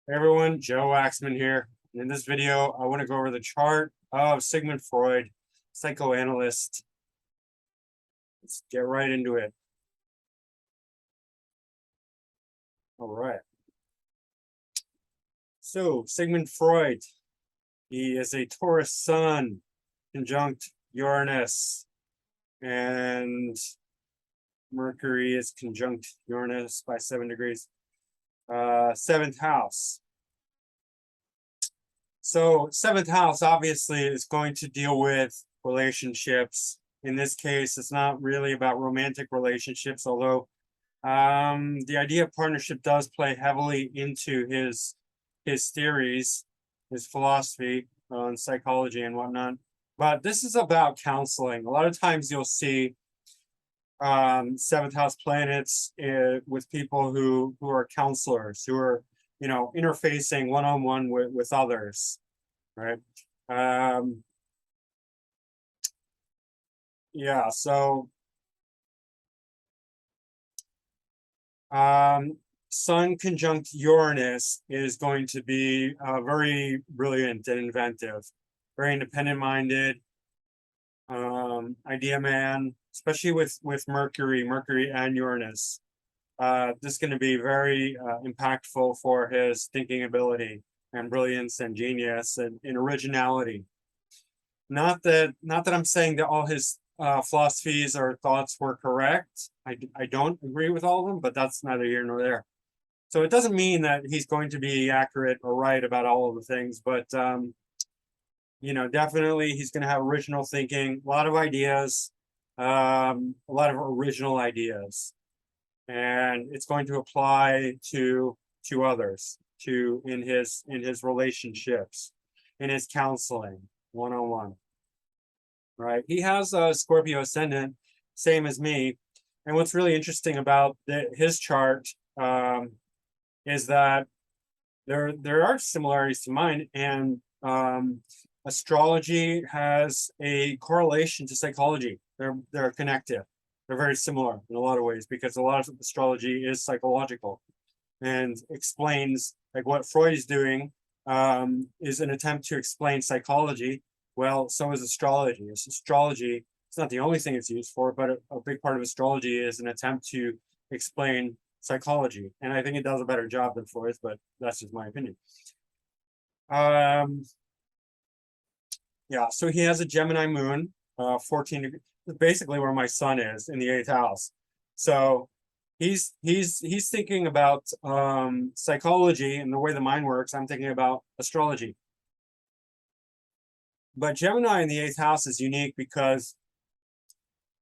Hey everyone, Joe Waxman here. And in this video, I want to go over the chart of Sigmund Freud, psychoanalyst. Let's get right into it. All right. So Sigmund Freud, he is a Taurus sun, conjunct Uranus, and Mercury is conjunct Uranus by 7 degrees. Seventh house. So seventh house obviously is going to deal with relationships. In this case, it's not really about romantic relationships, although the idea of partnership does play heavily into his theories, his philosophy on psychology and whatnot. But this is about counseling. A lot of times you'll see seventh house planets with people who are counselors, who are interfacing one-on-one with others, right? Yeah, so Sun conjunct Uranus is going to be very brilliant and inventive, very independent-minded, idea man, especially with Mercury and Uranus. This is going to be very impactful for his thinking ability and brilliance and genius and originality. Not that I'm saying that all his philosophies or thoughts were correct. I don't agree with all of them, but that's neither here nor there. So it doesn't mean that he's going to be accurate or right about all of the things, but definitely he's going to have original thinking, a lot of ideas, a lot of original ideas, and it's going to apply to others, in his relationships, in his counseling, one-on-one. Right? He has a Scorpio ascendant, same as me. And what's really interesting about his chart is that there are similarities to mine, and astrology has a correlation to psychology. They're connected. They're very similar in a lot of ways, because a lot of astrology is psychological and explains, like what Freud is doing is an attempt to explain psychology. Well, so is astrology. Astrology, it's not the only thing it's used for, but a big part of astrology is an attempt to explain psychology. And I think it does a better job than Freud's, but that's just my opinion. Yeah, so he has a Gemini moon, 14 degrees, basically where my sun is, in the 8th house. So he's thinking about psychology and the way the mind works. I'm thinking about astrology. But Gemini in the 8th house is unique because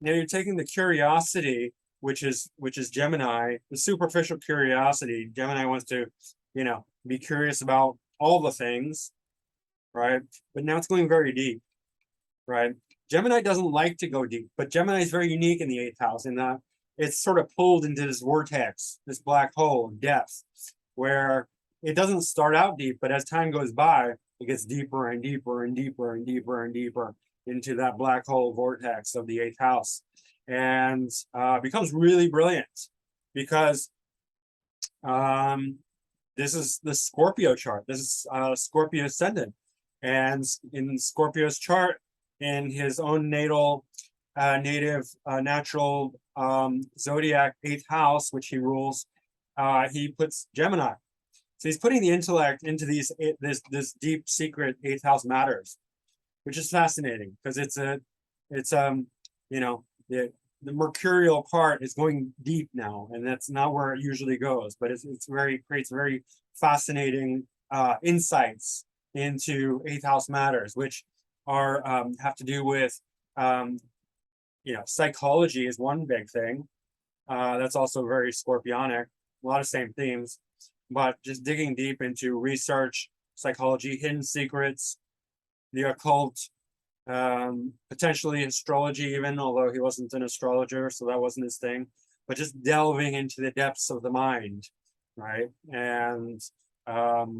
you're taking the curiosity, which is Gemini, the superficial curiosity. Gemini wants to, be curious about all the things, right? But now it's going very deep, right? Gemini doesn't like to go deep, but Gemini is very unique in the 8th house in that it's sort of pulled into this vortex, this black hole of depth, where it doesn't start out deep, but as time goes by, it gets deeper and deeper and deeper and deeper and deeper into that black hole vortex of the 8th house, and becomes really brilliant because this is the Scorpio chart. This is Scorpio ascendant, and in Scorpio's chart, in his own natal natural zodiac 8th house, which he rules, he puts Gemini. So he's putting the intellect into this deep secret 8th house matters, which is fascinating because the mercurial part is going deep now, and that's not where it usually goes. But creates very fascinating insights into 8th house matters, which are have to do with psychology is one big thing. That's also very Scorpionic. A lot of same themes, but just digging deep into research, psychology, hidden secrets, the occult, potentially astrology even, although he wasn't an astrologer, so that wasn't his thing. But just delving into the depths of the mind, right? And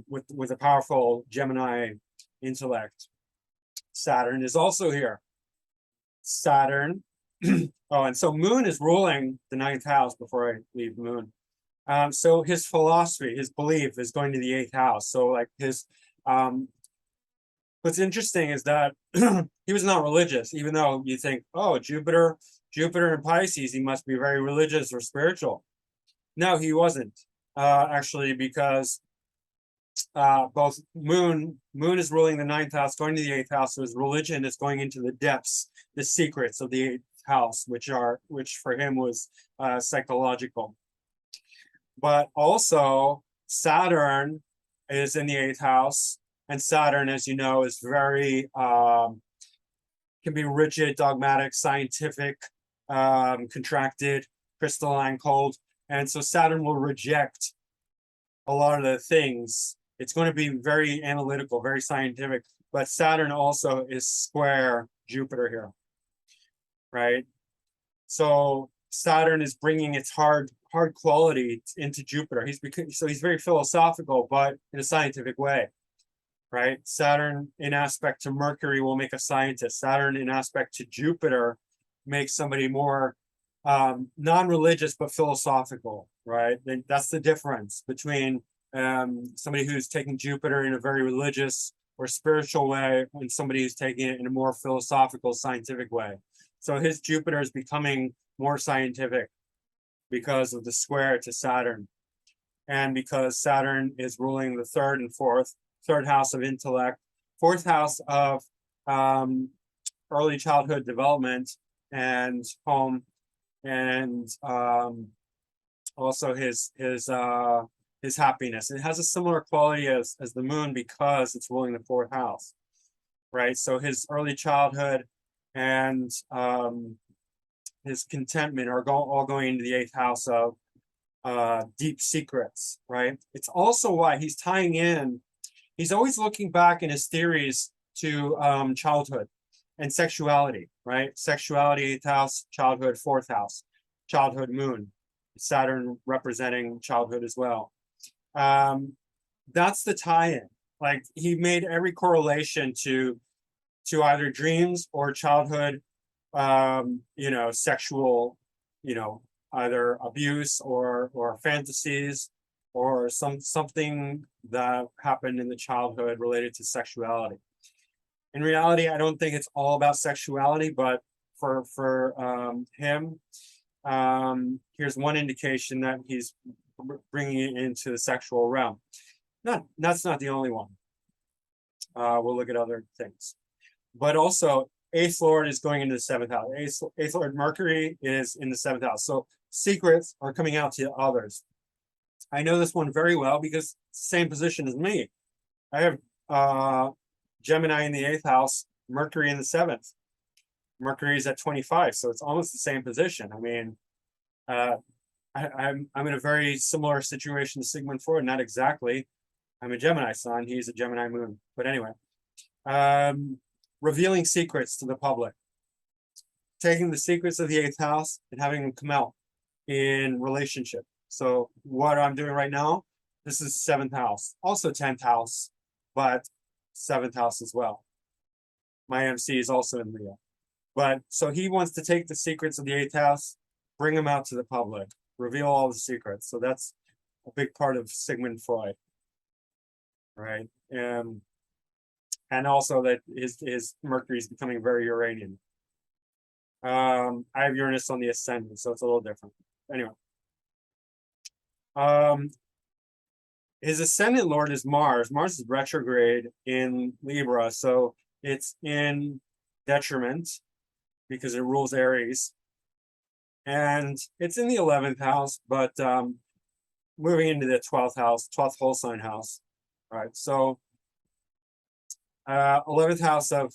with a powerful Gemini intellect. Saturn is also here. Saturn. Oh, and so Moon is ruling the 9th house before I leave Moon. So his philosophy, his belief is going to the eighth house. So like um, what's interesting is that he was not religious, even though you think, oh, Jupiter in Pisces, he must be very religious or spiritual. No, he wasn't, actually, because both Moon is ruling the ninth house, going to the eighth house. So his religion is going into the depths, the secrets of the eighth house, which for him was psychological. But also Saturn is in the eighth house, and Saturn, as you know, is very can be rigid, dogmatic, scientific, contracted, crystalline, cold, and so Saturn will reject a lot of the things. It's going to be very analytical, very scientific, but Saturn also is square Jupiter here, right? So Saturn is bringing its hard quality into Jupiter. He's very philosophical, but in a scientific way, right? Saturn in aspect to Mercury will make a scientist. Saturn in aspect to Jupiter makes somebody more non-religious but philosophical, right? That's the difference between somebody who's taking Jupiter in a very religious or spiritual way and somebody who's taking it in a more philosophical, scientific way. So his Jupiter is becoming more scientific because of the square to Saturn, and because Saturn is ruling the third house of intellect, fourth house of early childhood development and home, and also his happiness. It has a similar quality as the Moon because it's ruling the fourth house, right? So his early childhood and his contentment are all going into the eighth house of deep secrets, right? It's also why he's tying in. He's always looking back in his theories to childhood and sexuality, right? Sexuality, eighth house, childhood, fourth house, childhood, Moon, Saturn representing childhood as well. That's the tie-in. Like he made every correlation to either dreams or childhood, sexual, either abuse or fantasies or something that happened in the childhood related to sexuality. In reality, I don't think it's all about sexuality, but for him, here's one indication that he's bringing it into the sexual realm. That's not the only one. We'll look at other things, but also eighth lord is going into the seventh house. Eighth lord Mercury is in the seventh house. So secrets are coming out to others. I know this one very well because it's the same position as me. I have Gemini in the eighth house, Mercury in the seventh. Mercury is at 25, so it's almost the same position. I mean, I'm in a very similar situation to Sigmund Freud, not exactly. I'm a Gemini sun, he's a Gemini moon. But anyway, revealing secrets to the public, taking the secrets of the eighth house and having them come out in relationship. So what I'm doing right now, this is seventh house, also 10th house, but seventh house as well. My MC is also in Leo. But so he wants to take the secrets of the eighth house, bring them out to the public, reveal all the secrets. So that's a big part of Sigmund Freud, right? And also that his Mercury is becoming very Uranian. I have Uranus on the ascendant, so it's a little different. Anyway, his ascendant lord is Mars. Mars is retrograde in Libra, so it's in detriment because it rules Aries. And it's in the 11th house, but moving into the 12th house, 12th whole sign house. All right, so 11th house of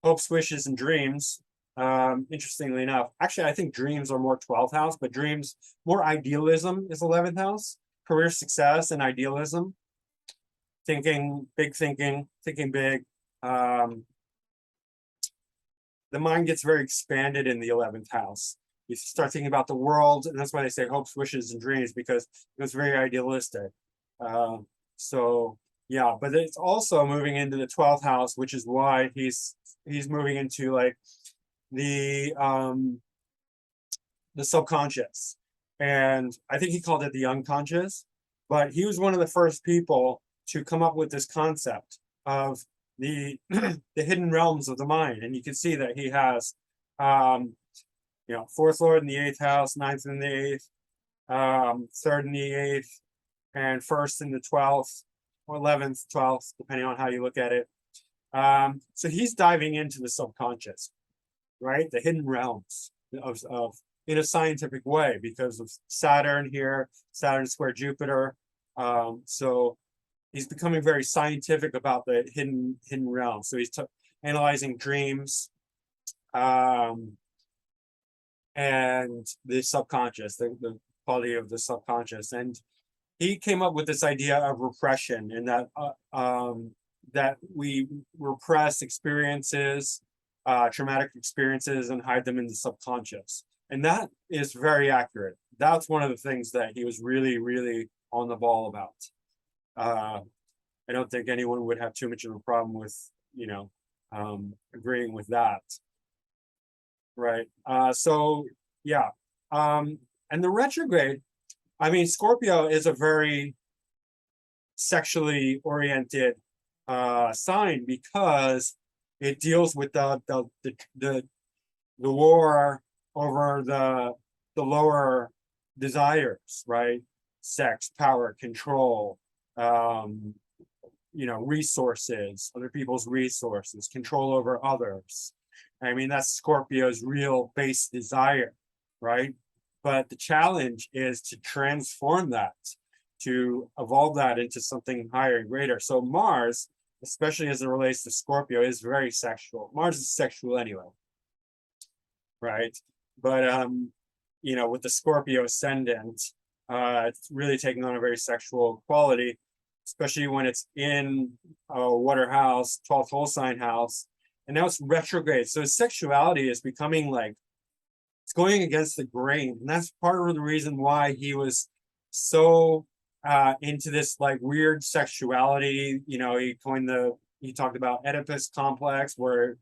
hopes, wishes, and dreams. Interestingly enough, actually, I think dreams are more 12th house, but dreams, more idealism is 11th house, career success and idealism, thinking big. The mind gets very expanded in the 11th house. You start thinking about the world, and that's why they say hopes, wishes, and dreams, because it's very idealistic. So yeah, but it's also moving into the 12th house, which is why he's moving into like the subconscious. and I think he called it the unconscious, but he was one of the first people to come up with this concept of the the hidden realms of the mind. And you can see that he has fourth lord in the eighth house, ninth in the eighth, third in the eighth, and first in the 12th, or 11th, 12th, depending on how you look at it. So he's diving into the subconscious, right? The hidden realms of in a scientific way, because of Saturn here, Saturn square Jupiter. So he's becoming very scientific about the hidden realms. So he's analyzing dreams, and the subconscious, the quality of the subconscious. And he came up with this idea of repression, and that we repress experiences, traumatic experiences, and hide them in the subconscious. And that is very accurate. That's one of the things that he was really, really on the ball about. I don't think anyone would have too much of a problem with, agreeing with that. Right. So yeah. And the retrograde, I mean, Scorpio is a very sexually oriented sign, because it deals with the war over the lower desires, right? Sex, power, control, resources, other people's resources, control over others. I mean, that's Scorpio's real base desire, right? But the challenge is to transform that, to evolve that into something higher and greater. So Mars, especially as it relates to Scorpio, is very sexual. Mars is sexual anyway, right? But with the Scorpio ascendant, it's really taking on a very sexual quality, especially when it's in a water house, 12th whole sign house, and now it's retrograde. So sexuality is becoming like, it's going against the grain. And that's part of the reason why he was so into this like weird sexuality. He talked about Oedipus complex, where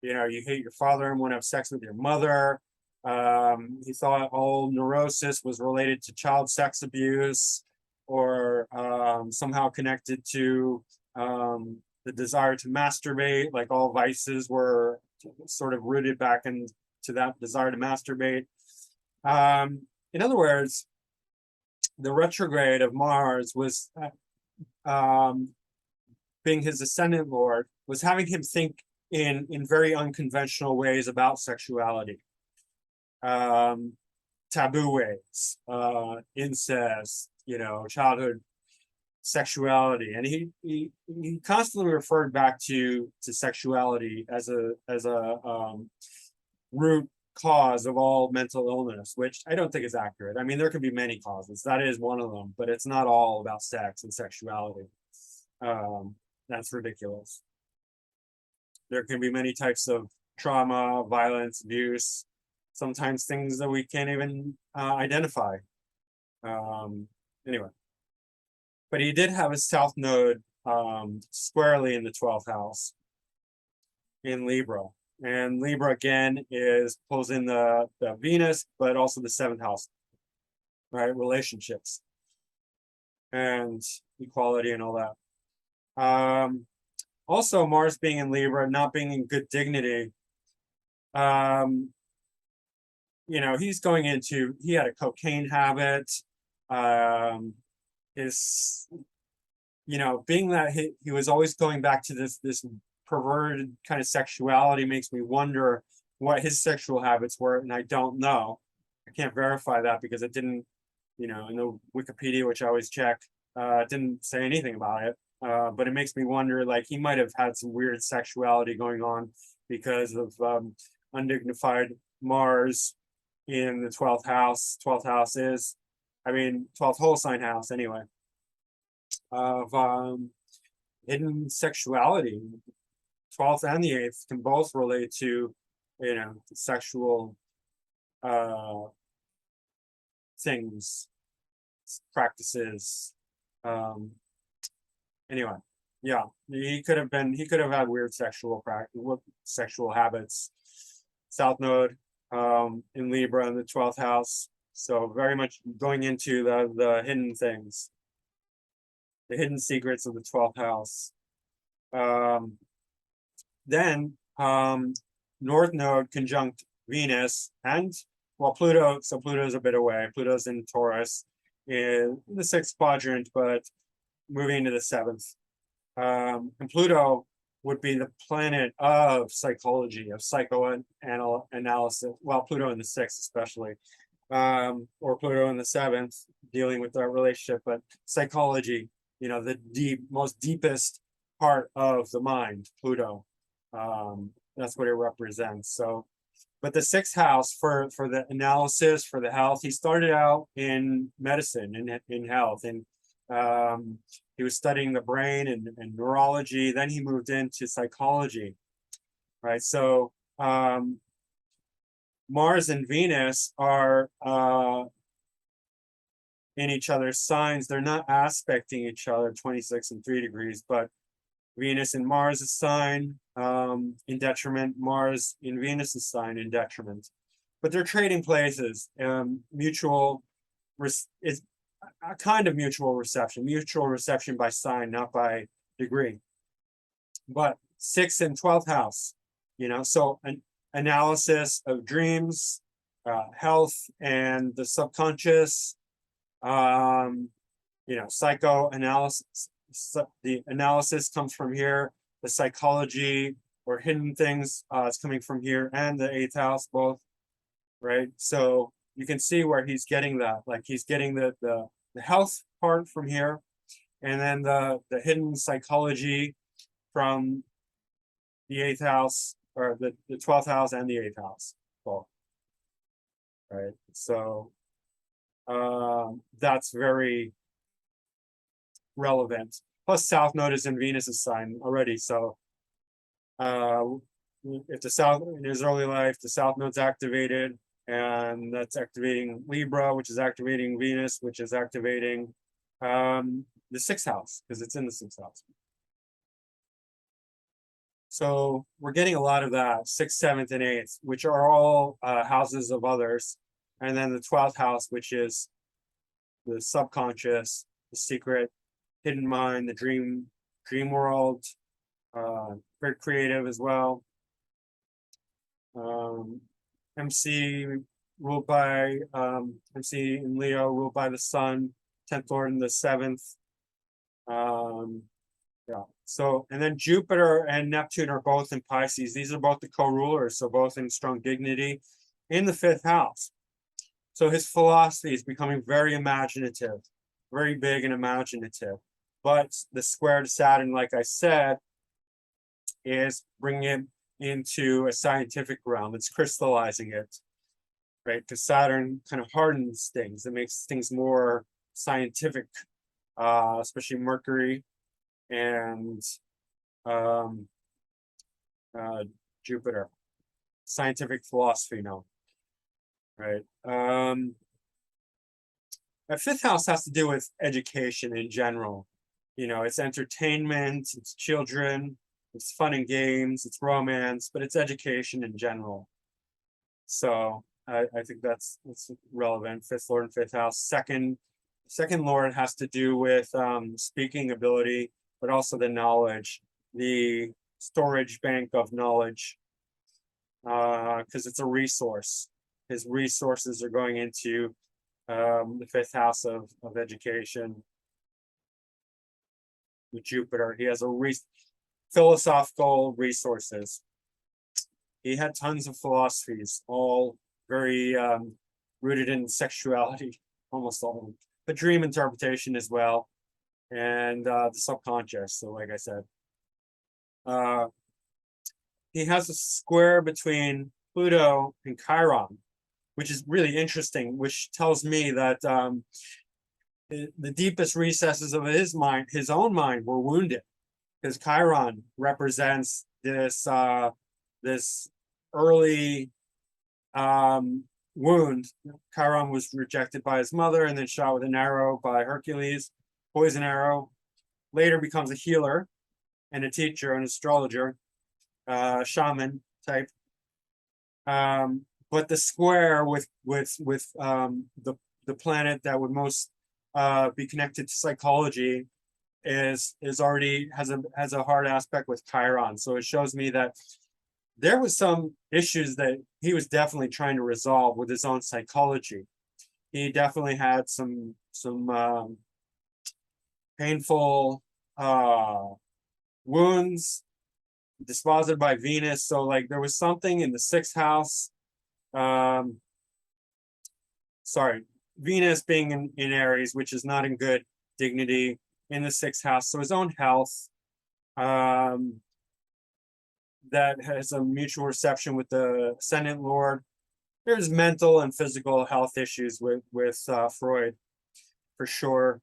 you hate your father and want to have sex with your mother. He thought all neurosis was related to child sex abuse, or somehow connected to the desire to masturbate, like all vices were sort of rooted back into that desire to masturbate. In other words, the retrograde of Mars was, being his ascendant lord, was having him think in very unconventional ways about sexuality, taboo ways, incest, childhood sexuality. And he constantly referred back to sexuality as a root cause of all mental illness, which I don't think is accurate. I mean, there could be many causes. That is one of them, but it's not all about sex and sexuality. That's ridiculous. There can be many types of trauma, violence, abuse, sometimes things that we can't even identify. Anyway, but he did have a south node squarely in the 12th house in Libra. And Libra again pulls in the Venus, but also the 7th house, right? Relationships and equality and all that. Also, Mars being in Libra, not being in good dignity. He's going into, he had a cocaine habit. Being that he was always going back to this perverted kind of sexuality, makes me wonder what his sexual habits were, and I don't know. I can't verify that because it didn't, in the Wikipedia, which I always check, it didn't say anything about it. But it makes me wonder, like, he might have had some weird sexuality going on because of undignified Mars in the 12th house. 12th house is, 12th whole sign house anyway, of hidden sexuality. 12th and the 8th can both relate to, sexual things, practices. Anyway, yeah, he could have had weird sexual habits. South node in Libra in the 12th house. So very much going into the hidden things, the hidden secrets of the 12th house. Then North Node conjunct Venus and, well, Pluto. So Pluto's a bit away. Pluto's in Taurus in the 6th quadrant, but moving into the 7th. And Pluto would be the planet of psychology, of psychoanalysis. Well, Pluto in the 6th especially, or Pluto in the 7th, dealing with our relationship, but psychology, you know, the most deepest part of the mind, Pluto. That's what it represents. So, but the 6th house for the analysis, for the health, he started out in medicine, in health, and he was studying the brain and neurology. Then he moved into psychology, right? So Mars and Venus are in each other's signs. They're not aspecting each other 26 and 3 degrees, but Venus in Mars' sign in detriment, Mars in Venus' sign in detriment. But they're trading places. Mutual is a kind of mutual reception by sign, not by degree. But 6th and 12th house, you know, so an analysis of dreams, health, and the subconscious, you know, psychoanalysis. So the analysis comes from here, the psychology or hidden things is coming from here, and the 8th house both, right? So you can see where he's getting that, like he's getting the health part from here, and then the hidden psychology from the 8th house, or the 12th house and the 8th house both, right? So that's very relevant. Plus South Node is in Venus's sign already, so if the South, in his early life, the South Node's activated, and that's activating Libra, which is activating Venus, which is activating the 6th house, because it's in the 6th house. So we're getting a lot of that, 6th, 7th, and 8th, which are all houses of others. And then the 12th house, which is the subconscious, the secret, hidden mind, the dream world, very creative as well. MC ruled by MC in Leo, ruled by the sun, 10th lord in the 7th. Yeah, so, and then Jupiter and Neptune are both in Pisces. These are both the co-rulers, so both in strong dignity in the 5th house. So his philosophy is becoming very imaginative, very big and imaginative. But the square to Saturn, like I said, is bringing him into a scientific realm. It's crystallizing it, right? Because Saturn kind of hardens things. It makes things more scientific, especially Mercury and Jupiter. Scientific philosophy now, right? A 5th house has to do with education in general. You know, it's entertainment, it's children, it's fun and games, it's romance, but it's education in general. So I think that's relevant. 5th lord and 5th house. Second lord has to do with speaking ability, but also the knowledge, the storage bank of knowledge, because it's a resource. His resources are going into the 5th house of education. With Jupiter, he has a philosophical resources. He had tons of philosophies, all very rooted in sexuality, almost all of them, but dream interpretation as well, and the subconscious. So, like I said, he has a square between Pluto and Chiron, which is really interesting, which tells me that the deepest recesses of his mind, his own mind, were wounded, because Chiron represents this this early wound. Chiron was rejected by his mother and then shot with an arrow by Hercules, poison arrow. Later becomes a healer and a teacher, an astrologer, shaman type. but the square with the planet that would most be connected to psychology is already has a hard aspect with Chiron. So it shows me that there was some issues that he was definitely trying to resolve with his own psychology. He definitely had some painful wounds disposited by Venus. So like there was something in the sixth house. Um, sorry, Venus being in Aries, which is not in good dignity in the sixth house. So his own health, um, that has a mutual reception with the ascendant lord. There's mental and physical health issues with Freud for sure,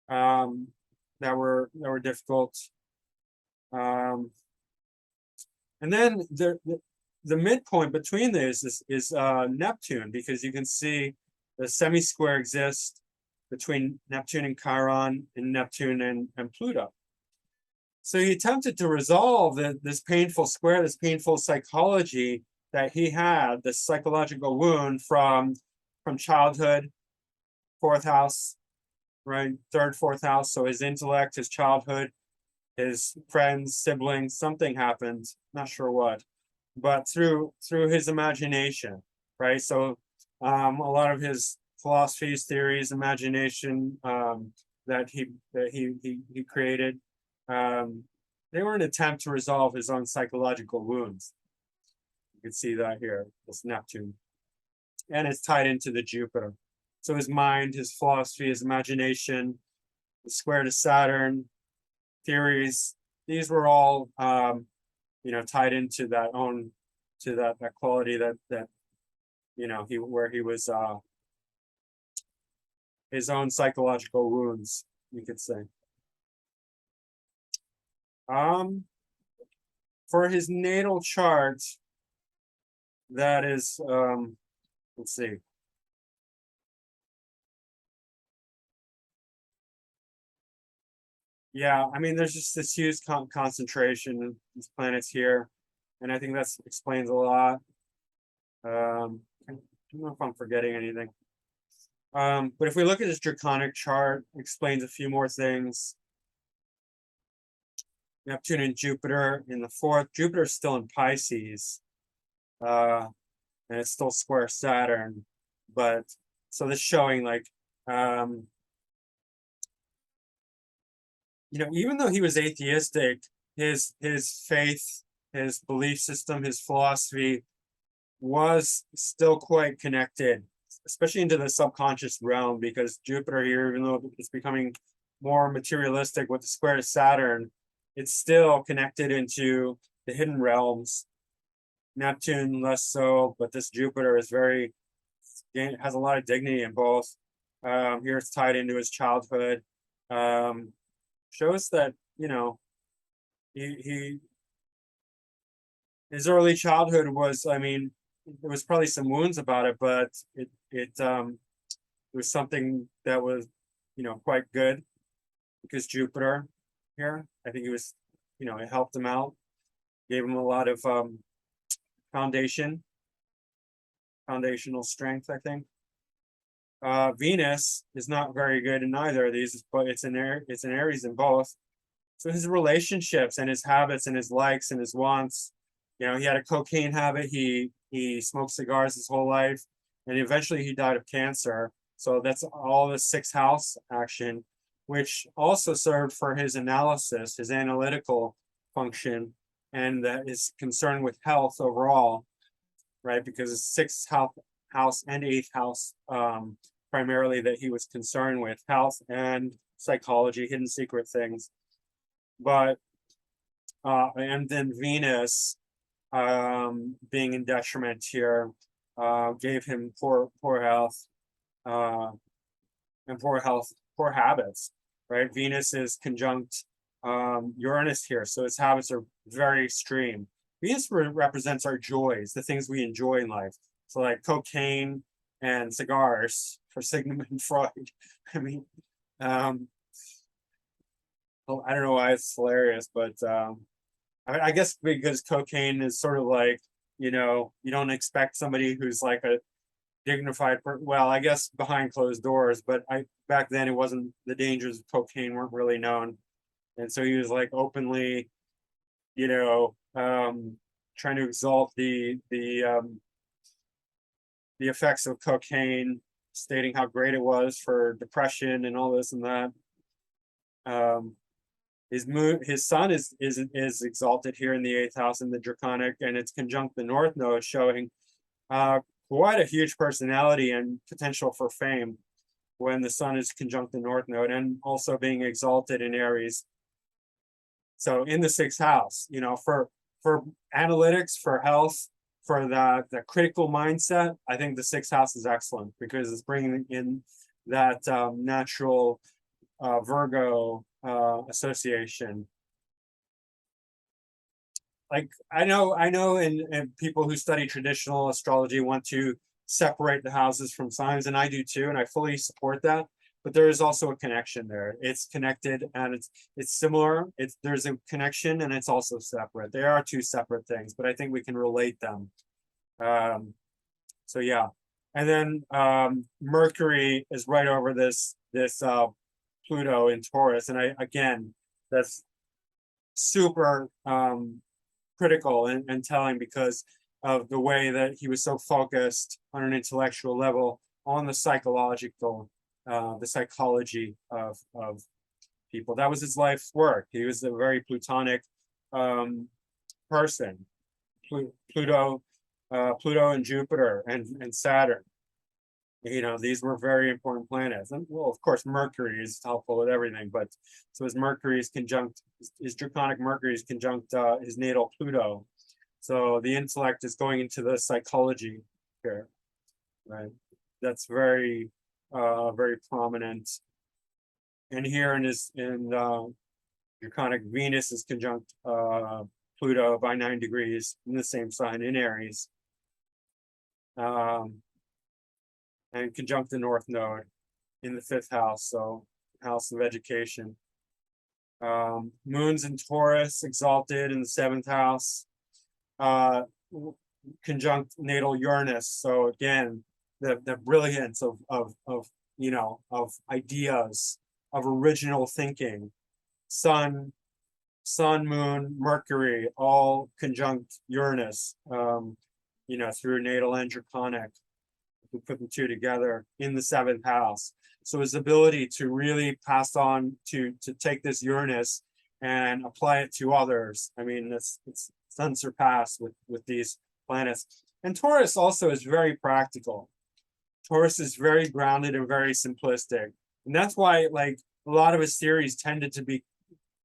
um, that were difficult. Um, and then the midpoint between this is Neptune, because you can see the semi-square exists between Neptune and Chiron and Neptune and Pluto. So he attempted to resolve this painful square, this painful psychology that he had, this psychological wound from childhood, fourth house, right? Third, fourth house. So his intellect, his childhood, his friends, siblings, something happened, not sure what, but through his imagination, right? So a lot of his philosophies, theories, imagination, that he created, they were an attempt to resolve his own psychological wounds. You can see that here, this Neptune, and it's tied into the Jupiter. So his mind, his philosophy, his imagination, the square to Saturn, theories, these were all tied into that own, to that quality that he was his own psychological wounds, you could say. For his natal chart, that is, let's see. Yeah, I mean, there's just this huge concentration of these planets here, and I think that explains a lot. I don't know if I'm forgetting anything. But if we look at this draconic chart, it explains a few more things. Neptune and Jupiter in the fourth. Jupiter is still in Pisces, and it's still square Saturn. But so this showing like, even though he was atheistic, his faith, his belief system, his philosophy was still quite connected, especially into the subconscious realm, because Jupiter here, even though it's becoming more materialistic with the square to Saturn, it's still connected into the hidden realms. Neptune less so, but this Jupiter is has a lot of dignity in both. Here it's tied into his childhood. Shows that he his early childhood was, I mean, there was probably some wounds about it, but it was something that was quite good, because Jupiter here, I think he was, it helped him out, gave him a lot of foundational strength, I think. Venus is not very good in either of these, but it's an Aries in both. So his relationships and his habits and his likes and his wants, he had a cocaine habit. He smoked cigars his whole life, and eventually he died of cancer. So that's all the sixth house action, which also served for his analysis, his analytical function, and that is concerned with health overall, right? Because it's sixth house and eighth house, primarily, that he was concerned with health and psychology, hidden secret things. But and then Venus, being in detriment here, gave him poor health, and poor habits, right? Venus is conjunct Uranus here, so his habits are very extreme. Venus represents our joys, the things we enjoy in life. So like cocaine and cigars for Sigmund Freud. I mean, I don't know why it's hilarious, but I guess because cocaine is sort of like you know, you don't expect somebody who's like a dignified well, I guess behind closed doors, but back then it wasn't, the dangers of cocaine weren't really known. And so he was like openly, you know, trying to exalt the effects of cocaine, stating how great it was for depression and all this and that. Um, his sun is exalted here in the eighth house in the draconic, and it's conjunct the north node, showing uh, quite a huge personality and potential for fame when the sun is conjunct the north node, and also being exalted in Aries. So in the sixth house, you know, for analytics, for health, for the critical mindset, I think the sixth house is excellent because it's bringing in that natural Virgo association. Like I know, and people who study traditional astrology want to separate the houses from signs, and I do too, and I fully support that. But there is also a connection there. It's connected and it's similar. There's a connection and it's also separate. They are two separate things, but I think we can relate them. So yeah. And then Mercury is right over this Pluto in Taurus. And again, that's super critical and telling because of the way that he was so focused on an intellectual level on the psychological, the psychology of people. That was his life's work. He was a very Plutonic person. Pluto and Jupiter and Saturn. You know, these were very important planets. And well, of course, Mercury is helpful with everything, but so his Mercury is conjunct, his draconic Mercury is conjunct his natal Pluto. So the intellect is going into the psychology here, right? That's very, very prominent. And here in draconic Venus is conjunct Pluto by 9 degrees in the same sign in Aries. And conjunct the north node in the fifth house, so house of education. Moon's in Taurus, exalted in the seventh house, conjunct natal Uranus. So again, the brilliance of you know, of ideas, of original thinking. Sun, Moon, Mercury, all conjunct Uranus, you know, through natal and draconic. We put the two together in the seventh house. So his ability to really pass on, to take this Uranus and apply it to others. I mean, it's unsurpassed with these planets. And Taurus also is very practical. Taurus is very grounded and very simplistic. And that's why like a lot of his theories tended to be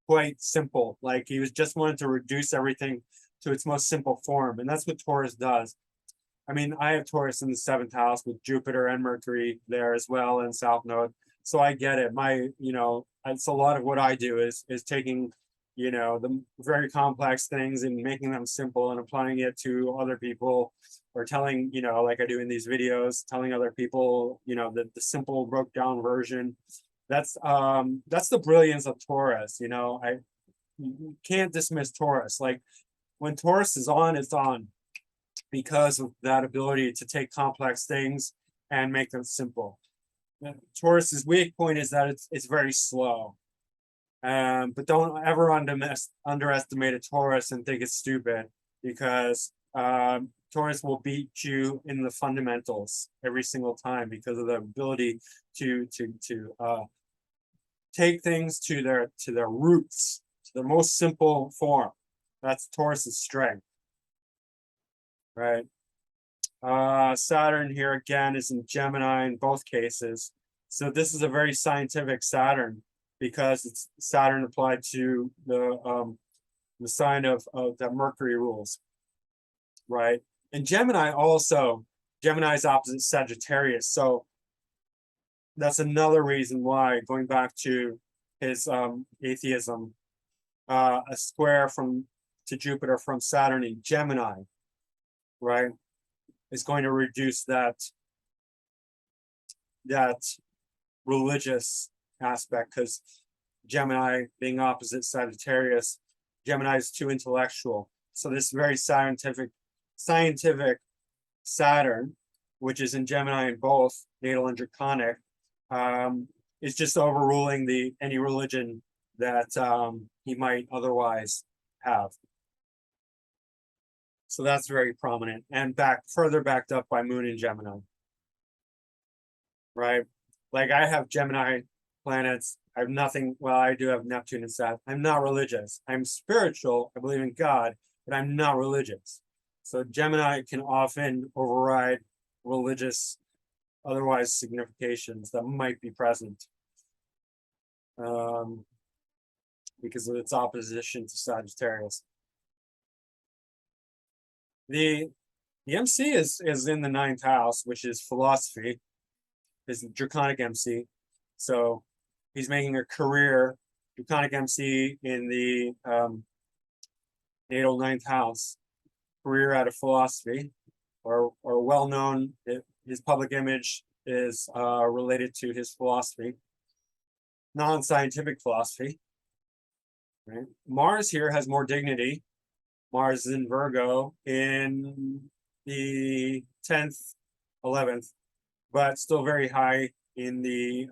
quite simple. Like he was just wanted to reduce everything to its most simple form. And that's what Taurus does. I mean, I have Taurus in the seventh house with Jupiter and Mercury there as well and South Node. So I get it. You know, it's a lot of what I do is taking, you know, the very complex things and making them simple and applying it to other people, or telling, you know, like I do in these videos, telling other people, you know, the simple broke down version. That's the brilliance of Taurus. You know, you can't dismiss Taurus. Like when Taurus is on, it's on, because of that ability to take complex things and make them simple. Taurus's weak point is that it's very slow. But don't ever underestimate a Taurus and think it's stupid, because Taurus will beat you in the fundamentals every single time because of the ability to take things to their roots, to the most simple form. That's Taurus's strength. Right. Saturn here again is in Gemini in both cases. So this is a very scientific Saturn because it's Saturn applied to the sign of that Mercury rules. Right. And Gemini also, Gemini is opposite Sagittarius. So that's another reason why, going back to his atheism, a square to Jupiter from Saturn in Gemini, right, is going to reduce that religious aspect, because Gemini being opposite Sagittarius, Gemini is too intellectual. So this very scientific scientific Saturn, which is in Gemini in both natal and draconic, is just overruling any religion that he might otherwise have. So that's very prominent and further backed up by Moon in Gemini, right? Like I have Gemini planets. I have nothing. Well, I do have Neptune and Saturn. I'm not religious. I'm spiritual. I believe in God, but I'm not religious. So Gemini can often override religious, otherwise significations that might be present because of its opposition to Sagittarius. The MC is in the 9th house, which is philosophy, is the draconic MC. So he's making a career, draconic MC in the natal 9th house, career out of philosophy, or well known. His public image is related to his philosophy, non-scientific philosophy. Right? Mars here has more dignity. Mars is in Virgo in the 10th, 11th, but still very high in the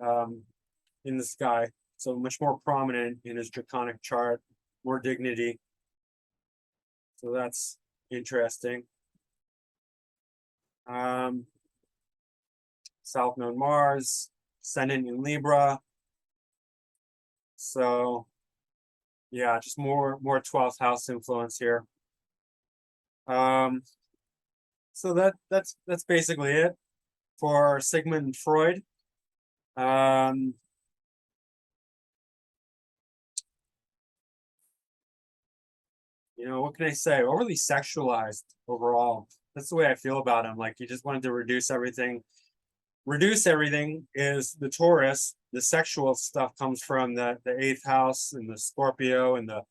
sky. So much more prominent in his draconic chart, more dignity. So that's interesting. South Node Mars, Ascendant in Libra. So yeah, just more 12th house influence here. So that's basically it for Sigmund Freud. You know, what can I say? Overly sexualized overall. That's the way I feel about him. Like he just wanted to reduce everything. Reduce everything is the Taurus. The sexual stuff comes from the 8th house and the Scorpio and the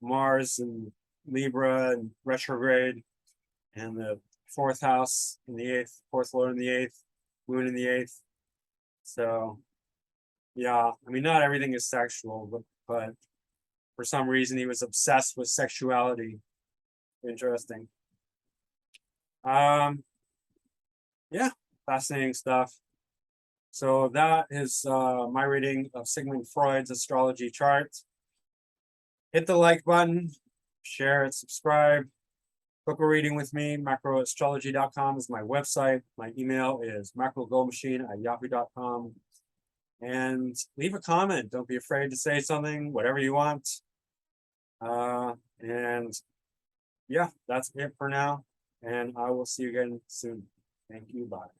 Mars and Libra and retrograde and the 4th house in the 8th, 4th lord in the 8th, moon in the 8th. So yeah, I mean, not everything is sexual, but for some reason he was obsessed with sexuality. Interesting. Yeah, fascinating stuff. So that is my reading of Sigmund Freud's astrology chart. Hit the like button, share it, subscribe, book a reading with me. Macroastrology.com is my website. My email is macrogoldmachine@yahoo.com. And leave a comment. Don't be afraid to say something, whatever you want. And yeah, that's it for now. And I will see you again soon. Thank you. Bye.